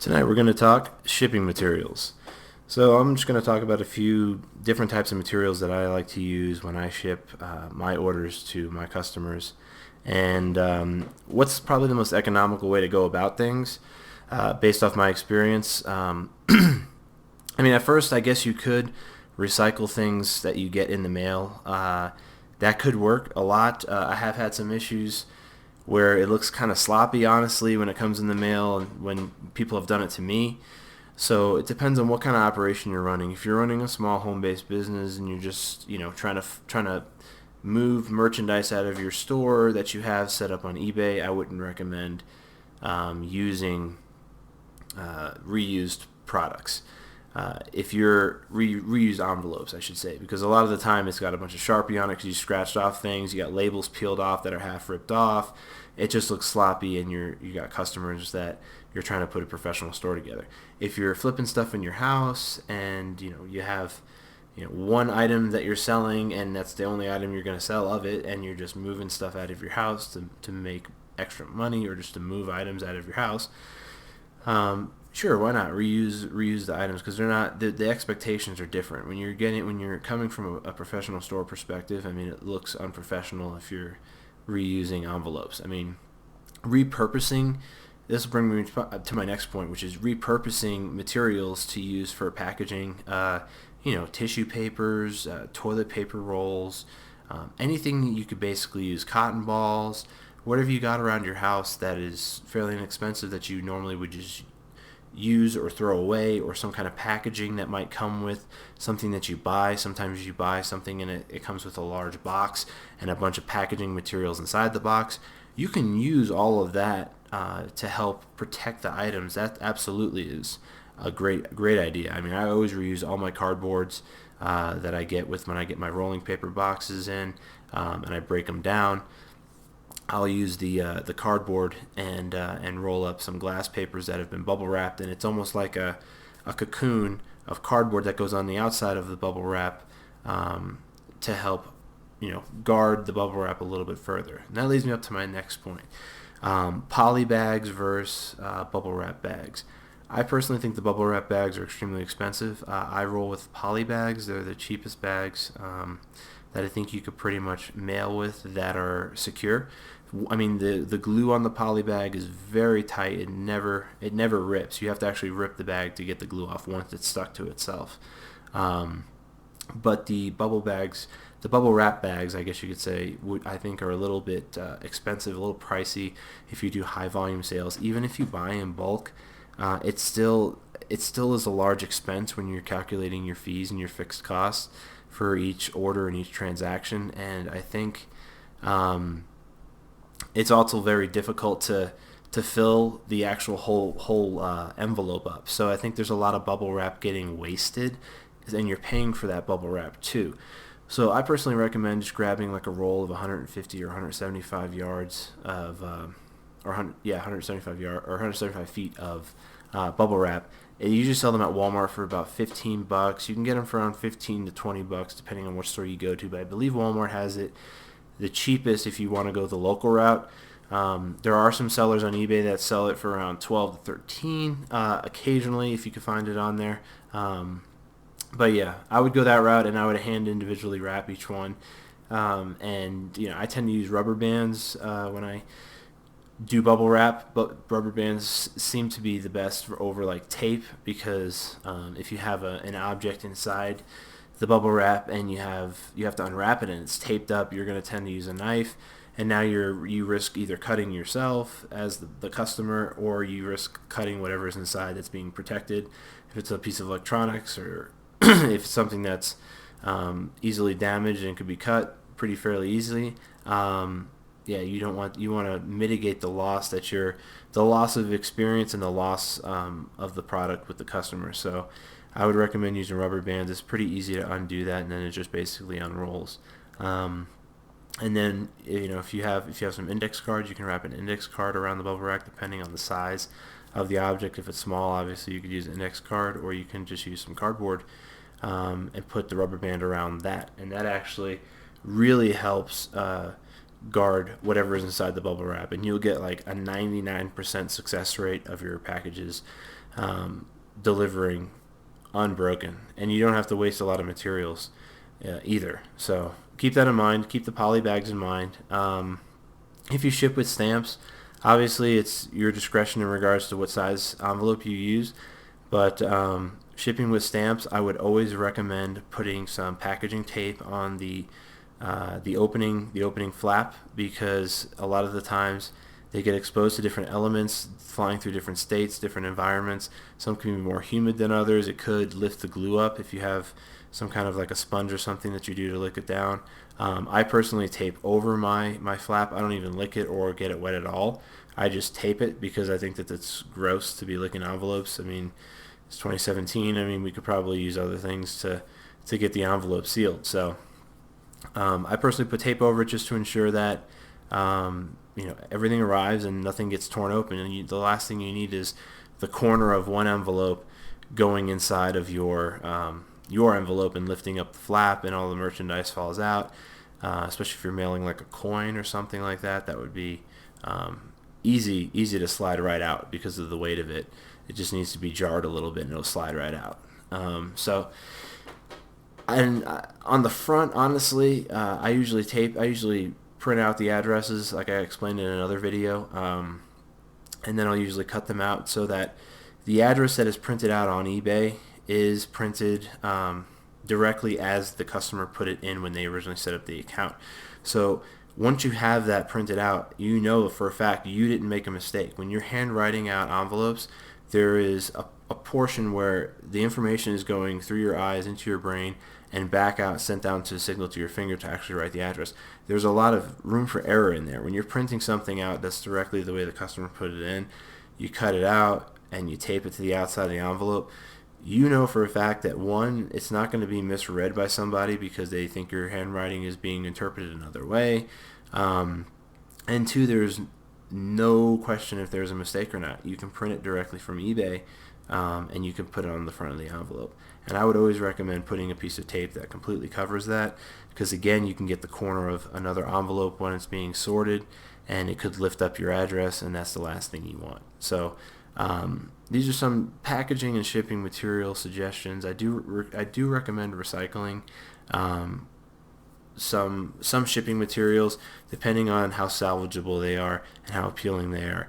Tonight we're going to talk shipping materials. So I'm just going to talk about a few different types of materials that I like to use when I ship my orders to my customers, and what's probably the most economical way to go about things based off my experience. I mean, at first I guess you could recycle things that you get in the mail. That could work a lot. I have had some issues where it looks kind of sloppy, honestly, when it comes in the mail and when people have done it to me. So it depends on what kind of operation you're running. If you're running a small home-based business and you're just, trying to move merchandise out of your store that you have set up on eBay, I wouldn't recommend using reused products. If you're reused envelopes, I should say, because a lot of the time it's got a bunch of Sharpie on it because you scratched off things. You got labels peeled off that are half ripped off. It just looks sloppy, and you got customers that you're trying to put a professional store together. If you're flipping stuff in your house and you have one item that you're selling and that's the only item you're going to sell of it, and you're just moving stuff out of your house to make extra money or just to move items out of your house. Sure, why not reuse the items, because they're not the expectations are different when you're coming from a professional store perspective. I mean, it looks unprofessional if you're reusing envelopes. I mean, repurposing. This will bring me to my next point, which is repurposing materials to use for packaging. Tissue papers, toilet paper rolls, anything that you could basically use. Cotton balls, whatever you got around your house that is fairly inexpensive that you normally would just use or throw away, or some kind of packaging that might come with something that you buy. Sometimes you buy something and it comes with a large box and a bunch of packaging materials inside the box. You can use all of that to help protect the items. That absolutely is a great idea. I mean, I always reuse all my cardboards that I get when I get my rolling paper boxes in, and I break them down. I'll use the cardboard and roll up some glass papers that have been bubble wrapped, and it's almost like a cocoon of cardboard that goes on the outside of the bubble wrap to help guard the bubble wrap a little bit further. And that leads me up to my next point: poly bags versus bubble wrap bags. I personally think the bubble wrap bags are extremely expensive. I roll with poly bags. They're the cheapest bags that I think you could pretty much mail with that are secure. I mean, the glue on the poly bag is very tight. It never rips. You have to actually rip the bag to get the glue off once it's stuck to itself. But the bubble wrap bags, I guess you could say, I think are a little bit expensive, a little pricey if you do high volume sales. Even if you buy in bulk, it still is a large expense when you're calculating your fees and your fixed costs for each order and each transaction. And I think it's also very difficult to fill the actual whole envelope up. So I think there's a lot of bubble wrap getting wasted, and you're paying for that bubble wrap too. So I personally recommend just grabbing like a roll of 150 or 175 yards of, 175 feet of bubble wrap. You usually sell them at Walmart for about $15. You can get them for around $15 to $20 depending on which store you go to, but I believe Walmart has it the cheapest if you want to go the local route. There are some sellers on eBay that sell it for around $12 to $13 occasionally if you could find it on there. But yeah, I would go that route, and I would hand individually wrap each one. And I tend to use rubber bands when I do bubble wrap, but rubber bands seem to be the best over like tape, because if you have an object inside the bubble wrap and you have to unwrap it and it's taped up, you're going to tend to use a knife, and now you risk either cutting yourself as the customer, or you risk cutting whatever's inside that's being protected. If it's a piece of electronics, or if it's something that's easily damaged and could be cut pretty fairly easily, you want to mitigate the loss of experience and the loss of the product with the customer. So I would recommend using rubber bands. It's pretty easy to undo that, and then it just basically unrolls. And then if you have some index cards, you can wrap an index card around the bubble wrap depending on the size of the object. If it's small, obviously you could use an index card, or you can just use some cardboard and put the rubber band around that, and that actually really helps guard whatever is inside the bubble wrap, and you'll get like a 99% success rate of your packages delivering unbroken, and you don't have to waste a lot of materials either. So keep that in mind. Keep the poly bags in mind. If you ship with stamps, obviously it's your discretion in regards to what size envelope you use, but shipping with stamps, I would always recommend putting some packaging tape on the opening flap, because a lot of the times they get exposed to different elements flying through different states, different environments. Some can be more humid than others. It could lift the glue up if you have some kind of like a sponge or something that you do to lick it down. I personally tape over my flap. I don't even lick it or get it wet at all. I just tape it because I think that it's gross to be licking envelopes. I mean, it's 2017. I mean, we could probably use other things to get the envelope sealed. So I personally put tape over it just to ensure that everything arrives and nothing gets torn open. And the last thing you need is the corner of one envelope going inside of your envelope and lifting up the flap, and all the merchandise falls out. Especially if you're mailing like a coin or something like that, that would be easy to slide right out because of the weight of it. It just needs to be jarred a little bit and it'll slide right out. And on the front, honestly, I usually print out the addresses like I explained in another video, and then I'll usually cut them out so that the address that is printed out on eBay is printed directly as the customer put it in when they originally set up the account. So once you have that printed out, you know for a fact you didn't make a mistake. When you're handwriting out envelopes, there is a portion where the information is going through your eyes into your brain and back out, sent down to signal to your finger to actually write the address. There's a lot of room for error in there. When you're printing something out that's directly the way the customer put it in, you cut it out and you tape it to the outside of the envelope. You know for a fact that, one, it's not going to be misread by somebody because they think your handwriting is being interpreted another way, and two, there's no question if there's a mistake or not. You can print it directly from eBay, and you can put it on the front of the envelope. And I would always recommend putting a piece of tape that completely covers that, because again, you can get the corner of another envelope when it's being sorted, and it could lift up your address, and that's the last thing you want. So these are some packaging and shipping material suggestions. I do recommend recycling some shipping materials, depending on how salvageable they are and how appealing they are.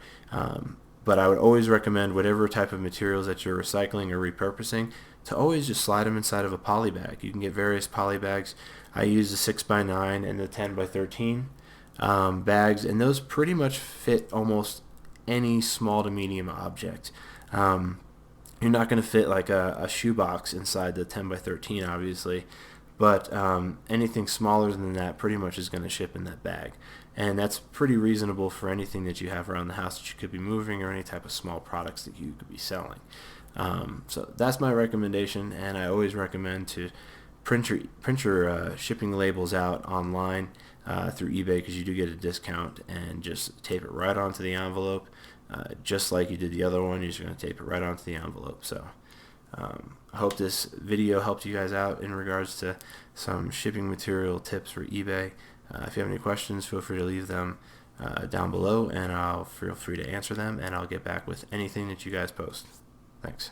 But I would always recommend whatever type of materials that you're recycling or repurposing to always just slide them inside of a poly bag. You can get various poly bags. I use the 6x9 and the 10x13 bags, and those pretty much fit almost any small to medium object. You're not going to fit like a shoebox inside the 10x13, obviously, but anything smaller than that pretty much is going to ship in that bag. And that's pretty reasonable for anything that you have around the house that you could be moving, or any type of small products that you could be selling. So that's my recommendation, and I always recommend to print your shipping labels out online through eBay, because you do get a discount, and just tape it right onto the envelope, just like you did the other one. You're just going to tape it right onto the envelope. So I hope this video helped you guys out in regards to some shipping material tips for eBay. If you have any questions, feel free to leave them down below, and I'll feel free to answer them, and I'll get back with anything that you guys post. Thanks.